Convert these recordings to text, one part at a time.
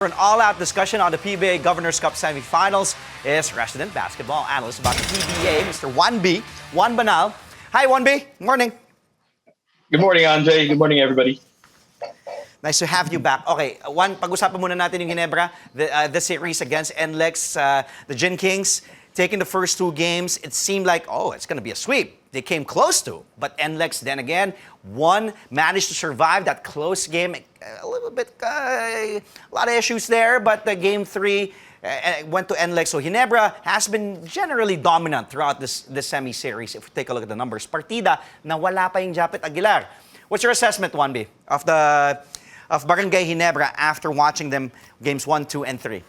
For an all-out discussion on the PBA Governors Cup semifinals is resident basketball analyst about the PBA, Mr. Juan Banal. Hi, Juan B. Morning. Good morning, Andre. Good morning, everybody. Nice to have you back. Okay, Juan, pag-usapan muna natin yung Ginebra, the series against NLEX, the Gin Kings, taking the first two games. It seemed like, it's going to be a sweep. They came close to, but NLEX then again, managed to survive that close game. A little bit, a lot of issues there, but the game three went to NLEX. So Ginebra has been generally dominant throughout this semi-series. If we take a look at the numbers, partida na wala pa yung Japet Aguilar. What's your assessment, Juan B, of Barangay Ginebra after watching them games 1, 2, and 3?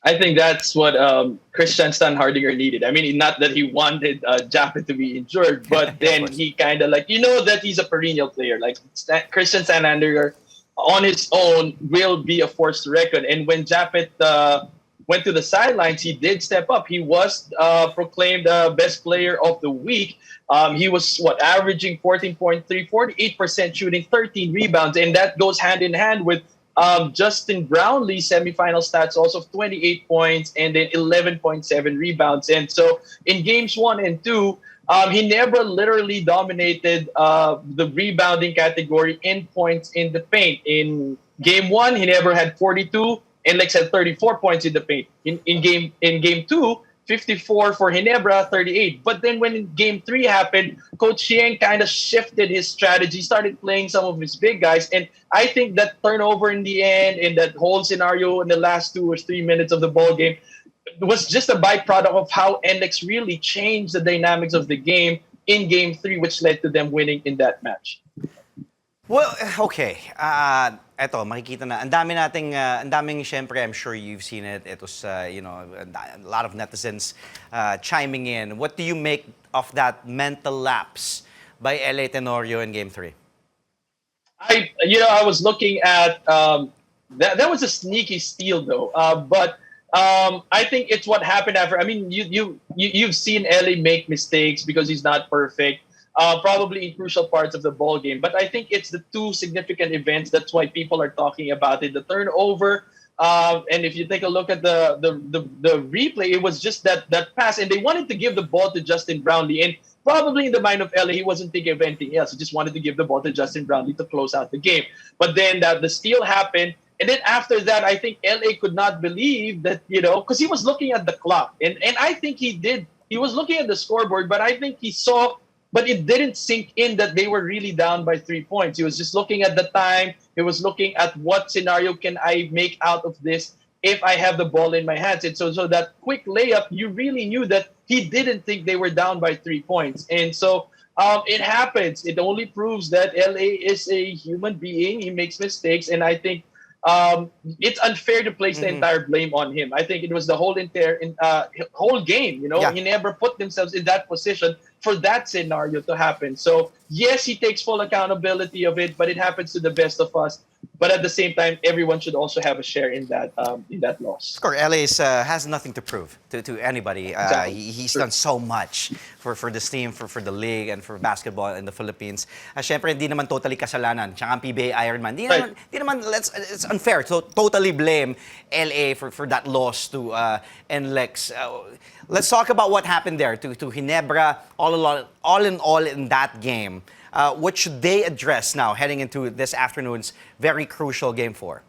I think that's what Christian Hardinger needed. I mean, not that he wanted Japet to be injured, but then he kind of that he's a perennial player. Like Christian Hardinger on his own will be a force to reckon. And when Japet went to the sidelines, he did step up. He was proclaimed best player of the week. He was averaging 14.3, 48% shooting, 13 rebounds, and that goes hand in hand with Justin Brownlee's semifinal stats also of 28 points and then 11.7 rebounds. And so in games 1 and 2, Ginebra literally dominated the rebounding category in points in the paint. In game 1, Ginebra had 42, NLEX had 34 points in the paint. In game 2, 54 for Ginebra, 38. But then when game 3 happened, Coach Xiang kind of shifted his strategy, started playing some of his big guys. And I think that turnover in the end and that whole scenario in the last 2 or 3 minutes of the ball game was just a byproduct of how NLEX really changed the dynamics of the game in game 3, which led to them winning in that match. Well, okay. Eto, makikita na. Ang daming, syempre, I'm sure you've seen it. It was, a lot of netizens chiming in. What do you make of that mental lapse by LA Tenorio in Game 3? I was looking at, that was a sneaky steal, though. But I think it's what happened after. I mean, you've seen LA make mistakes because he's not perfect. Probably in crucial parts of the ball game. But I think it's the two significant events. That's why people are talking about it. The turnover, and if you take a look at the replay, it was just that pass, and they wanted to give the ball to Justin Brownlee. And probably in the mind of LA, he wasn't thinking of anything else. He just wanted to give the ball to Justin Brownlee to close out the game. But then the steal happened. And then after that, I think LA could not believe that, because he was looking at the clock. And I think he did. He was looking at the scoreboard, but I think he saw. But it didn't sink in that they were really down by 3 points. He was just looking at the time. He was looking at what scenario can I make out of this if I have the ball in my hands. And so that quick layup, you really knew that he didn't think they were down by 3 points. And so it happens. It only proves that LA is a human being. He makes mistakes. And I think it's unfair to place the entire blame on him. I think it was the whole game. He never put themselves in that position for that scenario to happen. So yes, he takes full accountability of it, but it happens to the best of us. But at the same time, everyone should also have a share in that loss. Of course, LA has nothing to prove to anybody. Exactly. He's done so much for this team, for the league, and for basketball in the Philippines. Siyempre, hindi naman totally kasalanan. Tsaka ang PBA Ironman. It's unfair to totally blame LA for that loss to NLEX. Let's talk about what happened there to Ginebra, all in all in that game. What should they address now heading into this afternoon's very crucial Game 4?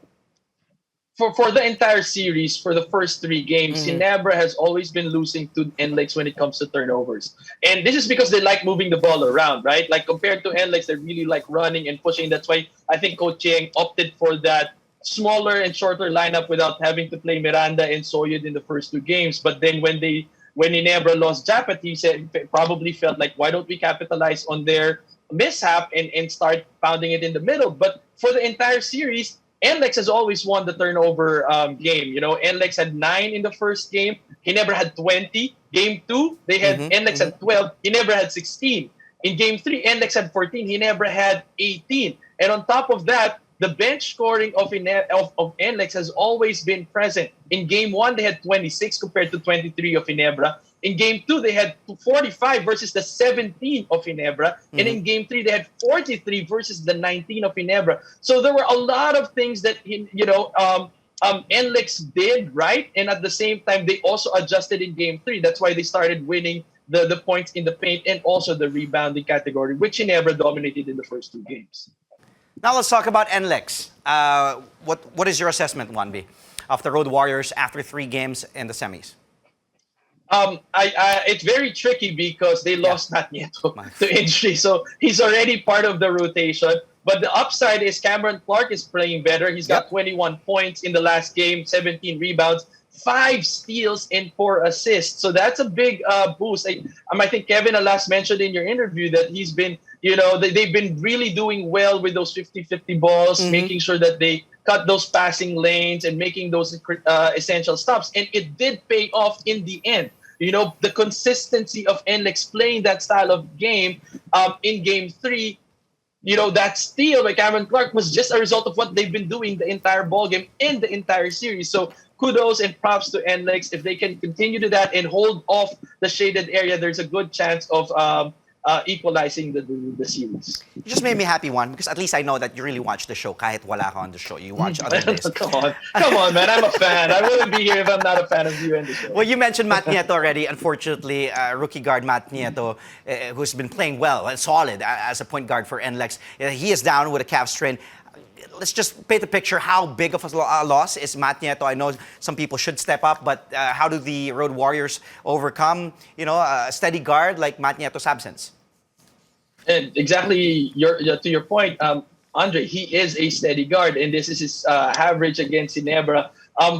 For the entire series, for the first 3 games, Ginebra has always been losing to NLEX when it comes to turnovers. And this is because they like moving the ball around, right? Like compared to NLEX, they really like running and pushing. That's why I think Coach Xiang opted for that smaller and shorter lineup without having to play Miranda and Soyud in the first 2 games. But then when Ginebra lost Japet, he probably felt like, why don't we capitalize on their mishap and start pounding it in the middle? But for the entire series, NLEX has always won the turnover game. NLEX had 9 in the first game. Ginebra had 20. Game 2, they had NLEX had 12. Ginebra had 16. In game 3, NLEX had 14. Ginebra had 18. And on top of that, the bench scoring of NLEX has always been present. In game 1, they had 26 compared to 23 of Ginebra. In game 2, they had 45 versus the 17 of Ginebra. And in game 3, they had 43 versus the 19 of Ginebra. So there were a lot of things that, NLEX did right, and at the same time they also adjusted in game 3. That's why they started winning the points in the paint and also the rebounding category, which Ginebra dominated in the first 2 games. Now let's talk about NLEX. What is your assessment, Juanbi, of the Road Warriors after 3 games in the semis? It's very tricky because they lost Matt Nieto to injury, so he's already part of the rotation. But the upside is Cameron Clark is playing better. He's got 21 points in the last game, 17 rebounds, 5 steals, and 4 assists. So that's a big boost. I think Kevin Alas mentioned in your interview that he's been, they've been really doing well with those 50-50 balls, making sure that they cut those passing lanes and making those essential stops. And it did pay off in the end. The consistency of NLEX playing that style of game in game 3, that steal by Cameron Clark was just a result of what they've been doing the entire ball game in the entire series. So kudos and props to NLEX. If they can continue to that and hold off the shaded area, there's a good chance of equalizing the series. You just made me happy, Juan, because at least I know that you really watch the show. Kahit wala ka on the show, you watch other days. Come on, man. I'm a fan. I wouldn't be here if I'm not a fan of you and the show. Well, you mentioned Matt Nieto already. Unfortunately, rookie guard Matt Nieto, who's been playing well and solid as a point guard for NLEX, he is down with a calf strain. Let's just paint the picture. How big of a loss is Matt Nieto? I know some people should step up, but how do the Road Warriors overcome, a steady guard like Matt Nieto's absence? And exactly to your point, Andre, he is a steady guard, and this is his average against Ginebra.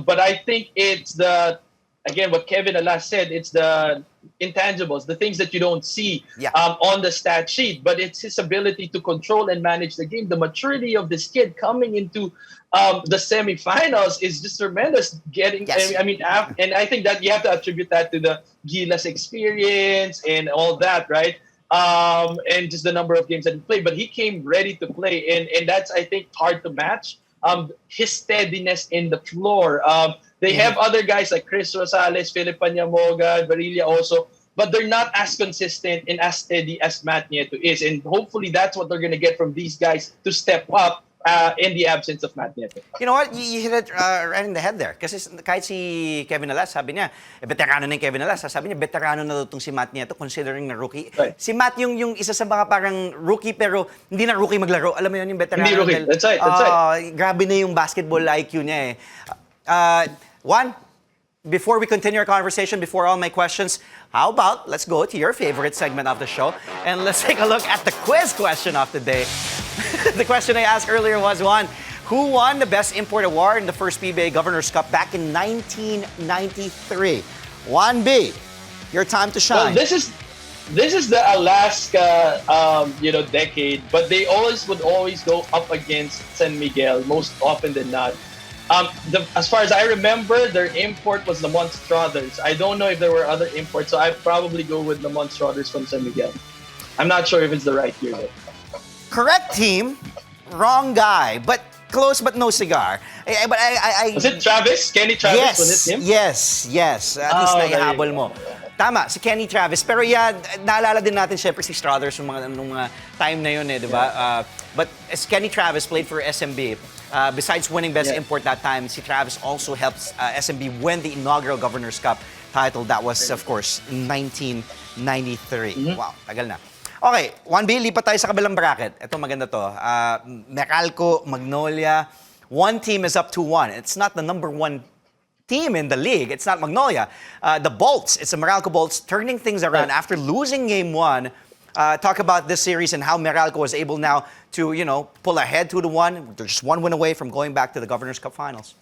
But I think it's what Kevin Alas said, it's the intangibles, the things that you don't see on the stat sheet, but it's his ability to control and manage the game. The maturity of this kid coming into the semifinals is just tremendous. And I think that you have to attribute that to the Gilas experience and all that, right? And just the number of games that he played. But he came ready to play, and that's, I think, hard to match. His steadiness in the floor. They have other guys like Chris Rosales, Philip Panyamoga, Barilla also, but they're not as consistent and as steady as Matt Nieto is. And hopefully that's what they're going to get from these guys to step up in the absence of Matt Nieto. You know what? You hit it right in the head there. Kasi kahit si Kevin Alas, sabi niya, veterano na yung Kevin Alas. Sabi niya, veterano na itong si Matt Nieto considering na rookie. Right. Si Matt yung isa sa mga parang rookie pero hindi na rookie maglaro. Alam mo yun, yung veterano. Hindi rookie. That's right. Grabe na yung basketball IQ niya eh. Juan, before we continue our conversation, before all my questions, how about let's go to your favorite segment of the show and let's take a look at the quiz question of the day. The question I asked earlier was, Juan, who won the Best Import Award in the first PBA Governors Cup back in 1993? Juan B, your time to shine. Well, this is the Alaska, decade, but they would always go up against San Miguel most often than not. As far as I remember, their import was Lamont Struthers. I don't know if there were other imports, so I'd probably go with Lamont Struthers from San Miguel. I'm not sure if it's the right year though. Correct team, wrong guy, but close but no cigar. But Was it Travis? Kenny Travis? Yes, was it him? yes. At least naihabol mo. Tama, si Kenny Travis. Pero naalala din natin siyempre si Struthers nung mga time na yun di ba? Yeah. But as Kenny Travis played for SMB, besides winning Best Import that time, si Travis also helps SMB win the inaugural Governors Cup title. That was, of course, in 1993. Wow, tagal na. Okay, 1B, lipat tayo sa kabilang bracket. Ito maganda to. Meralco, Magnolia. One team is up 2-1. It's not the number 1 team in the league. It's not Magnolia. The Bolts, it's the Meralco Bolts turning things around after losing game 1. Talk about this series and how Meralco was able now to, pull ahead 2-1. They're just 1 win away from going back to the Governors Cup finals.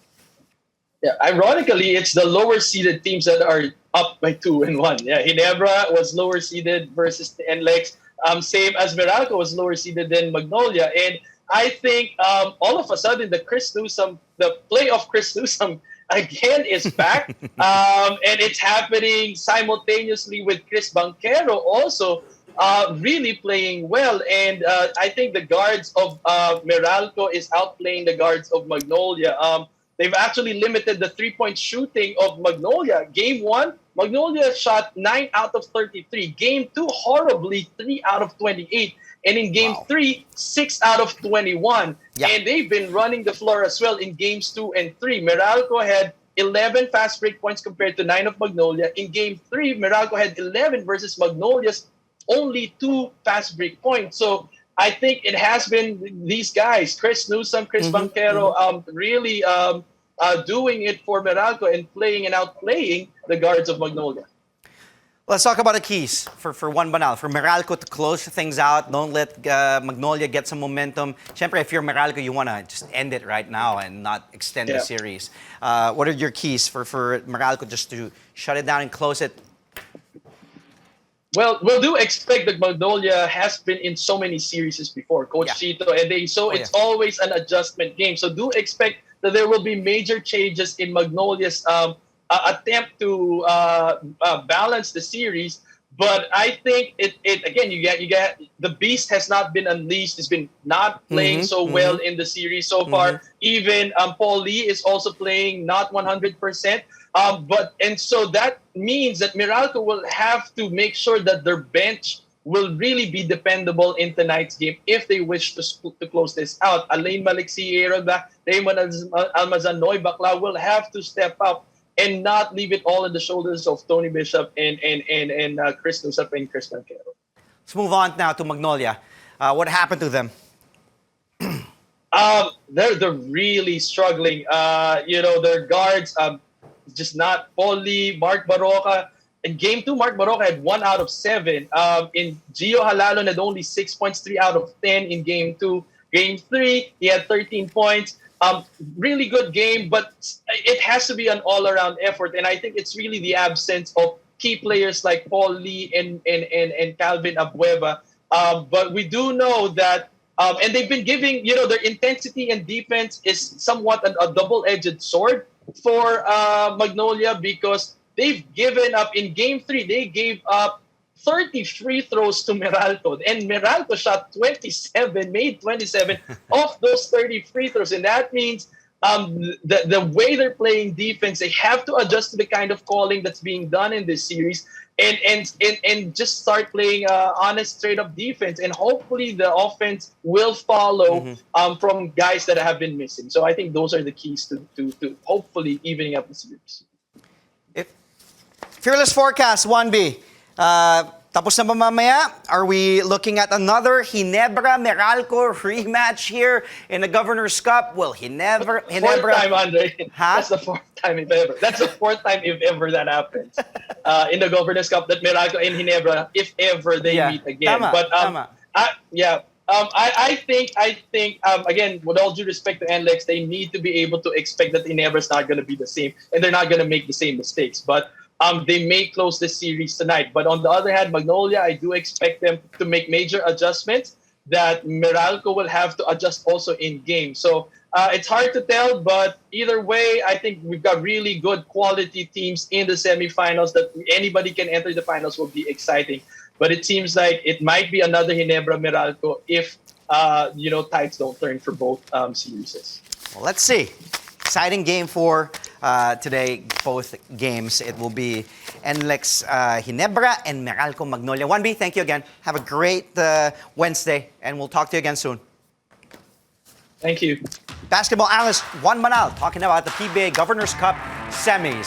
Yeah, ironically, it's the lower seeded teams that are up by 2-1. Yeah, Ginebra was lower seeded versus the NLEX. Same as Meralco was lower seeded than Magnolia. And I think all of a sudden the playoff Chris Newsom again is back. And it's happening simultaneously with Chris Banquero also really playing well. And I think the guards of Meralco is outplaying the guards of Magnolia. They've actually limited the 3-point shooting of Magnolia. Game 1, Magnolia shot 9 out of 33. Game 2, horribly 3 out of 28. And in game Wow. 3, 6 out of 21. Yeah. And they've been running the floor as well in games 2 and 3. Meralco had 11 fast break points compared to 9 of Magnolia. In game 3, Meralco had 11 versus Magnolia's only 2 fast break points. So I think it has been these guys, Chris Newsom, Chris Banquero, really doing it for Meralco and playing and outplaying the guards of Magnolia. Let's talk about the keys for Juan Banal, for Meralco to close things out. Don't let Magnolia get some momentum. Siyempre, if you're Meralco, you want to just end it right now and not extend the series. What are your keys for Meralco just to shut it down and close it? Well, we do expect that Magnolia has been in so many series before, Coach Chito, and it's always an adjustment game. So do expect that there will be major changes in Magnolia's attempt to balance the series. But I think it again, you get the beast has not been unleashed. It's been not playing so well in the series so far. Even Paul Lee is also playing not 100%. And so that means that Meralco will have to make sure that their bench will really be dependable in tonight's game if they wish to close this out. Alain Malixiero, Raymond Almazan, Noy Bakla will have to step up and not leave it all on the shoulders of Tony Bishop and Chris Newsom and Chris Banquero. Let's move on now to Magnolia. What happened to them? They're really struggling. Their guards, just not Paul Lee, Mark Baroka. In game 2, Mark Baroka had 1 out of 7. In Gio Halalon had only 6 points, 3 out of 10 in game 2. Game 3, he had 13 points. Really good game, but it has to be an all-around effort. And I think it's really the absence of key players like Paul Lee and Calvin Abueva. But we do know that, and they've been giving, their intensity and defense is somewhat a double-edged sword for Magnolia, because they've given up in game 3. They gave up 30 free throws to Meralco, and Meralco shot 27, made 27 of those 30 free throws, and that means the way they're playing defense, they have to adjust to the kind of calling that's being done in this series, and just start playing honest, straight-up defense, and hopefully the offense will follow from guys that have been missing. So I think those are the keys to hopefully evening up the series. Fearless forecast, 1B. Tapos na ba mamaya? Are we looking at another Ginebra-Meralco rematch here in the Governors Cup? Well, Ginebra... Fourth time, Andre. That's the fourth time if ever. That's the fourth time if ever that happens in the Governors Cup, that Meralco and Ginebra, if ever they meet again. Tama. I think again, with all due respect to NLEX, they need to be able to expect that Ginebra is not going to be the same, and they're not going to make the same mistakes. But they may close this series tonight. But on the other hand, Magnolia, I do expect them to make major adjustments that Meralco will have to adjust also in game. So it's hard to tell, but either way, I think we've got really good quality teams in the semifinals that anybody can enter the finals will be exciting. But it seems like it might be another Ginebra-Meralco if, tides don't turn for both series. Well, let's see. Exciting game 4 today, both games. It will be NLEX Ginebra and Meralco Magnolia. 1B, thank you again. Have a great Wednesday, and we'll talk to you again soon. Thank you. Basketball analyst Juan Banal talking about the PBA Governors Cup semis.